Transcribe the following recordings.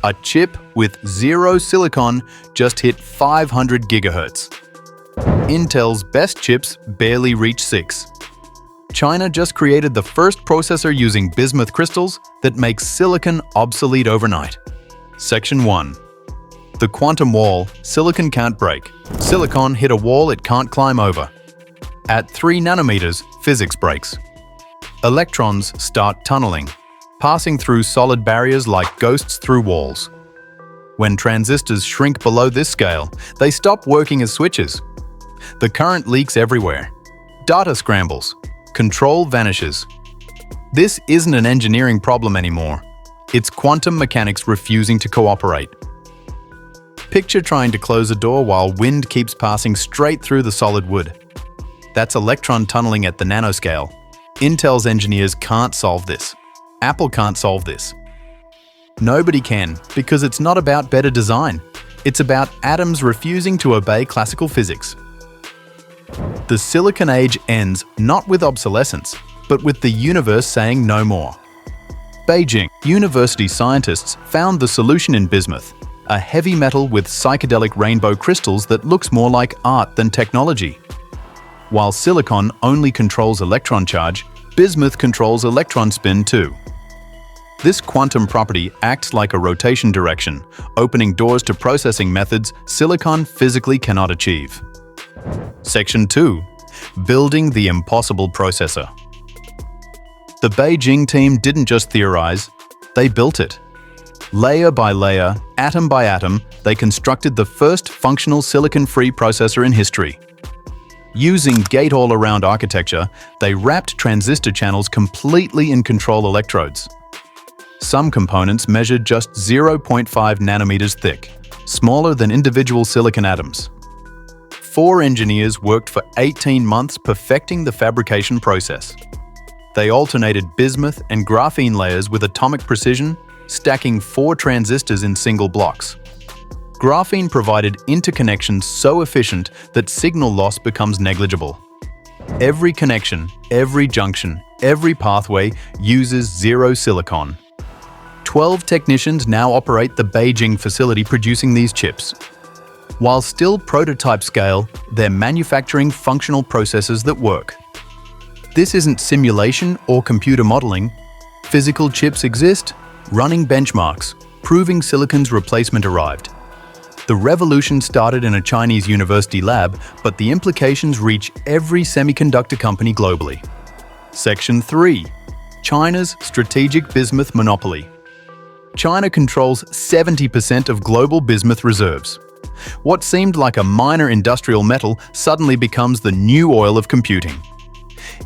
A chip with zero silicon just hit 500 gigahertz. Intel's best chips barely reach 6. China just created the first processor using bismuth crystals that makes silicon obsolete overnight. Section 1. The quantum wall, silicon can't break. Silicon hit a wall it can't climb over. At 3 nanometers, physics breaks. Electrons start tunneling, passing through solid barriers like ghosts through walls. When transistors shrink below this scale, they stop working as switches. The current leaks everywhere. Data scrambles. Control vanishes. This isn't an engineering problem anymore. It's quantum mechanics refusing to cooperate. Picture trying to close a door while wind keeps passing straight through the solid wood. That's electron tunneling at the nanoscale. Intel's engineers can't solve this. Apple can't solve this. Nobody can, because it's not about better design. It's about atoms refusing to obey classical physics. The silicon age ends not with obsolescence, but with the universe saying no more. Beijing University scientists found the solution in bismuth, a heavy metal with psychedelic rainbow crystals that looks more like art than technology. While silicon only controls electron charge, bismuth controls electron spin too. This quantum property acts like a rotation direction, opening doors to processing methods silicon physically cannot achieve. Section 2. Building the impossible processor. The Beijing team didn't just theorize, they built it. Layer by layer, atom by atom, they constructed the first functional silicon-free processor in history. Using gate-all-around architecture, they wrapped transistor channels completely in control electrodes. Some components measured just 0.5 nanometers thick, smaller than individual silicon atoms. 4 engineers worked for 18 months perfecting the fabrication process. They alternated bismuth and graphene layers with atomic precision, stacking 4 transistors in single blocks. Graphene provided interconnections so efficient that signal loss becomes negligible. Every connection, every junction, every pathway uses zero silicon. 12 technicians now operate the Beijing facility producing these chips. While still prototype scale, they're manufacturing functional processes that work. This isn't simulation or computer modeling. Physical chips exist, running benchmarks, proving silicon's replacement arrived. The revolution started in a Chinese university lab, but the implications reach every semiconductor company globally. Section 3. China's strategic bismuth monopoly. China controls 70% of global bismuth reserves. What seemed like a minor industrial metal suddenly becomes the new oil of computing.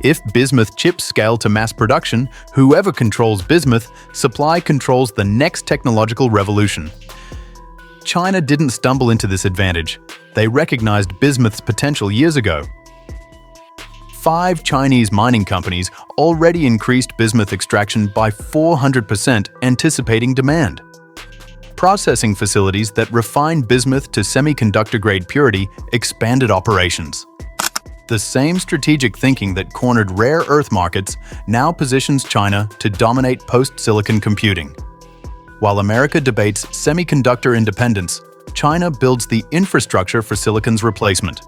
If bismuth chips scale to mass production, whoever controls bismuth, supply controls the next technological revolution. China didn't stumble into this advantage. They recognized bismuth's potential years ago. 5 Chinese mining companies already increased bismuth extraction by 400%, anticipating demand. Processing facilities that refine bismuth to semiconductor-grade purity expanded operations. The same strategic thinking that cornered rare earth markets now positions China to dominate post-silicon computing. While America debates semiconductor independence, China builds the infrastructure for silicon's replacement.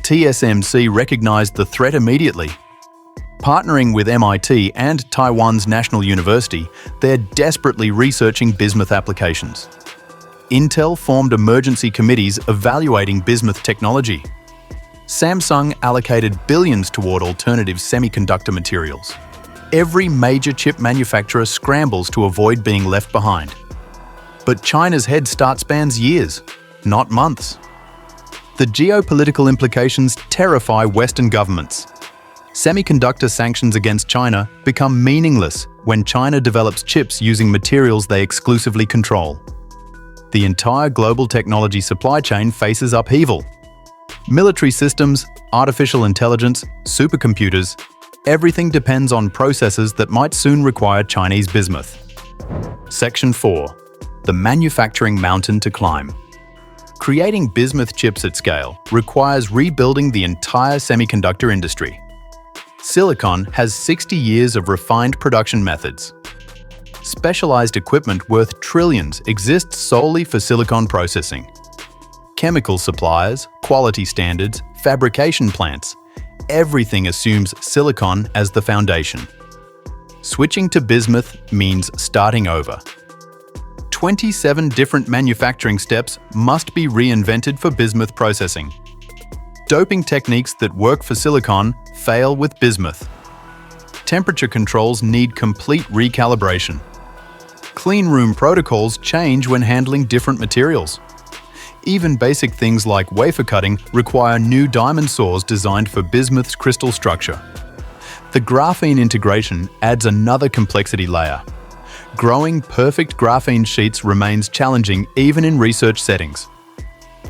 TSMC recognized the threat immediately. Partnering with MIT and Taiwan's National University, they're desperately researching bismuth applications. Intel formed emergency committees evaluating bismuth technology. Samsung allocated billions toward alternative semiconductor materials. Every major chip manufacturer scrambles to avoid being left behind. But China's head start spans years, not months. The geopolitical implications terrify Western governments. Semiconductor sanctions against China become meaningless when China develops chips using materials they exclusively control. The entire global technology supply chain faces upheaval. Military systems, artificial intelligence, supercomputers, everything depends on processes that might soon require Chinese bismuth. Section 4. The manufacturing mountain to climb. Creating bismuth chips at scale requires rebuilding the entire semiconductor industry. Silicon has 60 years of refined production methods. Specialized equipment worth trillions exists solely for silicon processing. Chemical suppliers, quality standards, fabrication plants, everything assumes silicon as the foundation. Switching to bismuth means starting over. 27 different manufacturing steps must be reinvented for bismuth processing. Doping techniques that work for silicon fail with bismuth. Temperature controls need complete recalibration. Clean room protocols change when handling different materials. Even basic things like wafer cutting require new diamond saws designed for bismuth's crystal structure. The graphene integration adds another complexity layer. Growing perfect graphene sheets remains challenging even in research settings.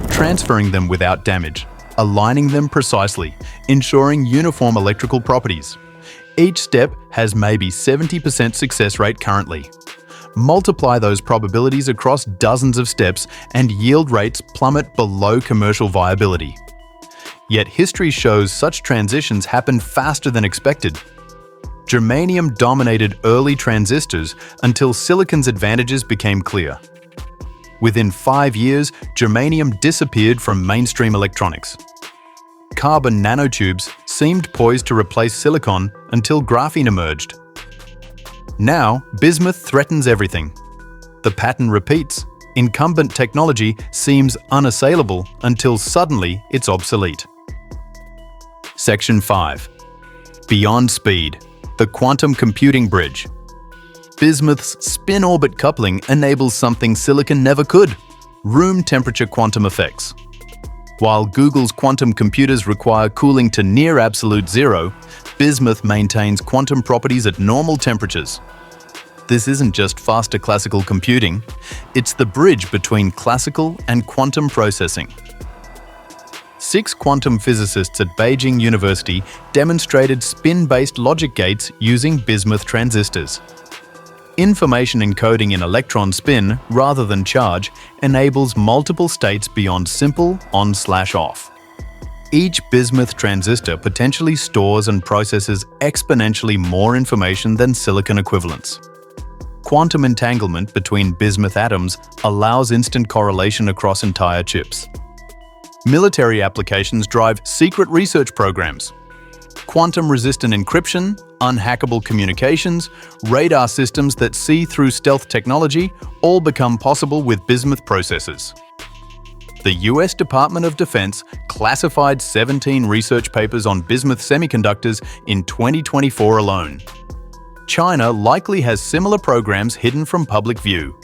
Transferring them without damage, aligning them precisely, ensuring uniform electrical properties. Each step has maybe 70% success rate currently. Multiply those probabilities across dozens of steps and yield rates plummet below commercial viability. Yet history shows such transitions happen faster than expected. Germanium dominated early transistors until silicon's advantages became clear. Within 5 years, germanium disappeared from mainstream electronics. Carbon nanotubes seemed poised to replace silicon until graphene emerged. Now, bismuth threatens everything. The pattern repeats. Incumbent technology seems unassailable until suddenly it's obsolete. Section 5. Beyond speed, the quantum computing bridge. Bismuth's spin-orbit coupling enables something silicon never could: room temperature quantum effects. While Google's quantum computers require cooling to near absolute zero, bismuth maintains quantum properties at normal temperatures. This isn't just faster classical computing, it's the bridge between classical and quantum processing. 6 quantum physicists at Beijing University demonstrated spin-based logic gates using bismuth transistors. Information encoding in electron spin rather than charge enables multiple states beyond simple on/off. Each bismuth transistor potentially stores and processes exponentially more information than silicon equivalents. Quantum entanglement between bismuth atoms allows instant correlation across entire chips. Military applications drive secret research programs. Quantum-resistant encryption, unhackable communications, radar systems that see through stealth technology all become possible with bismuth processors. The US Department of Defense classified 17 research papers on bismuth semiconductors in 2024 alone. China likely has similar programs hidden from public view.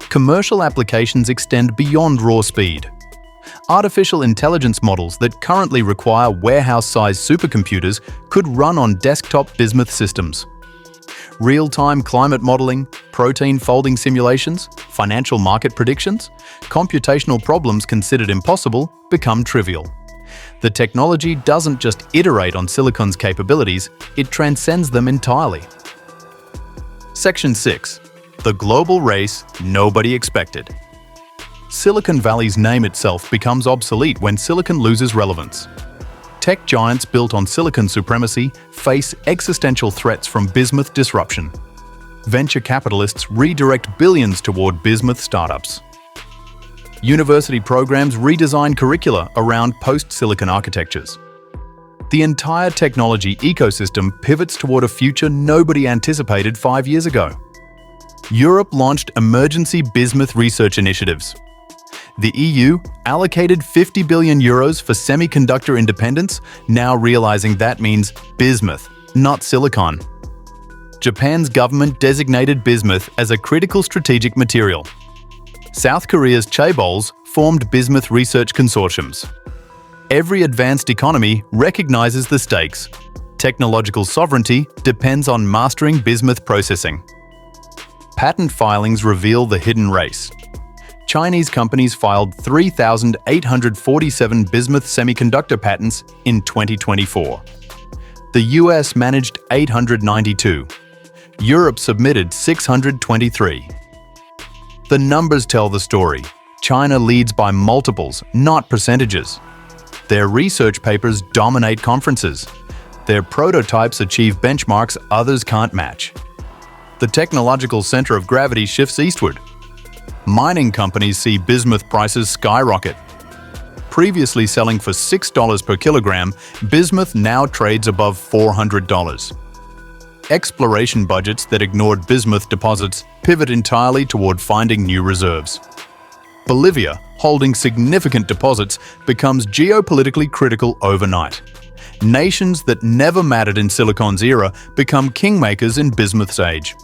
Commercial applications extend beyond raw speed. Artificial intelligence models that currently require warehouse-sized supercomputers could run on desktop bismuth systems. Real-time climate modeling, protein folding simulations, financial market predictions, computational problems considered impossible become trivial. The technology doesn't just iterate on silicon's capabilities, it transcends them entirely. Section 6. The global race nobody expected. Silicon Valley's name itself becomes obsolete when silicon loses relevance. Tech giants built on silicon supremacy face existential threats from bismuth disruption. Venture capitalists redirect billions toward bismuth startups. University programs redesign curricula around post-silicon architectures. The entire technology ecosystem pivots toward a future nobody anticipated 5 years ago. Europe launched emergency bismuth research initiatives. The EU allocated 50 billion euros for semiconductor independence, now realizing that means bismuth, not silicon. Japan's government designated bismuth as a critical strategic material. South Korea's chaebols formed bismuth research consortiums. Every advanced economy recognizes the stakes. Technological sovereignty depends on mastering bismuth processing. Patent filings reveal the hidden race. Chinese companies filed 3,847 bismuth semiconductor patents in 2024. The US managed 892. Europe submitted 623. The numbers tell the story. China leads by multiples, not percentages. Their research papers dominate conferences. Their prototypes achieve benchmarks others can't match. the technological center of gravity shifts eastward. Mining companies see bismuth prices skyrocket. Previously selling for $6 per kilogram, bismuth now trades above $400. Exploration budgets that ignored bismuth deposits pivot entirely toward finding new reserves. Bolivia, holding significant deposits, becomes geopolitically critical overnight. Nations that never mattered in Silicon's era become kingmakers in bismuth's age.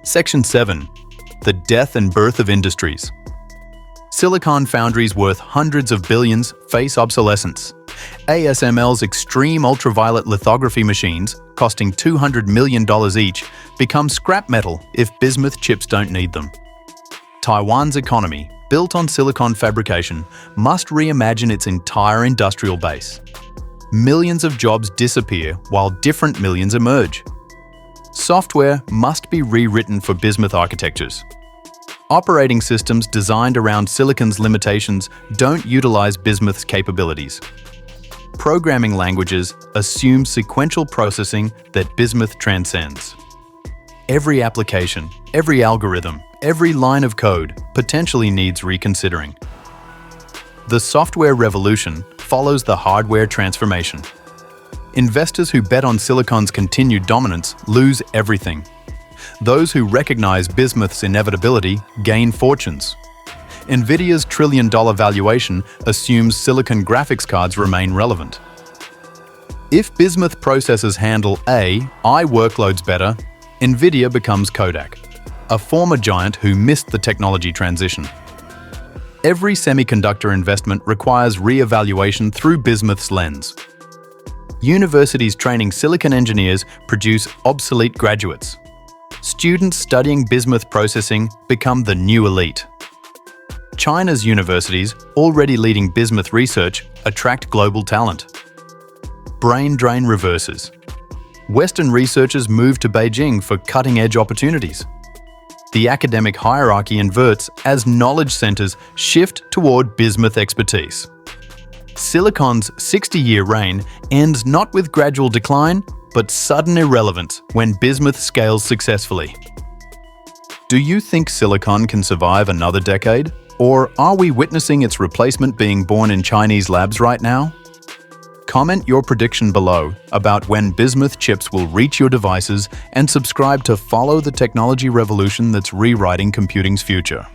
Section 7. The death and birth of industries. Silicon foundries worth hundreds of billions face obsolescence. ASML's extreme ultraviolet lithography machines, costing $200 million each, become scrap metal if bismuth chips don't need them. Taiwan's economy, built on silicon fabrication, must reimagine its entire industrial base. Millions of jobs disappear while different millions emerge. Software must be rewritten for bismuth architectures. Operating systems designed around silicon's limitations don't utilize bismuth's capabilities. Programming languages assume sequential processing that bismuth transcends. Every application, every algorithm, every line of code potentially needs reconsidering. The software revolution follows the hardware transformation. Investors who bet on silicon's continued dominance lose everything. Those who recognize bismuth's inevitability gain fortunes. NVIDIA's trillion-dollar valuation assumes silicon graphics cards remain relevant. If bismuth processors handle AI workloads better, NVIDIA becomes Kodak, a former giant who missed the technology transition. Every semiconductor investment requires re-evaluation through bismuth's lens. Universities training silicon engineers produce obsolete graduates. Students studying bismuth processing become the new elite. China's universities, already leading bismuth research, attract global talent. Brain drain reverses. Western researchers move to Beijing for cutting-edge opportunities. The academic hierarchy inverts as knowledge centers shift toward bismuth expertise. Silicon's 60-year reign ends not with gradual decline, but sudden irrelevance when bismuth scales successfully. Do you think silicon can survive another decade? Or are we witnessing its replacement being born in Chinese labs right now? Comment your prediction below about when bismuth chips will reach your devices and subscribe to follow the technology revolution that's rewriting computing's future.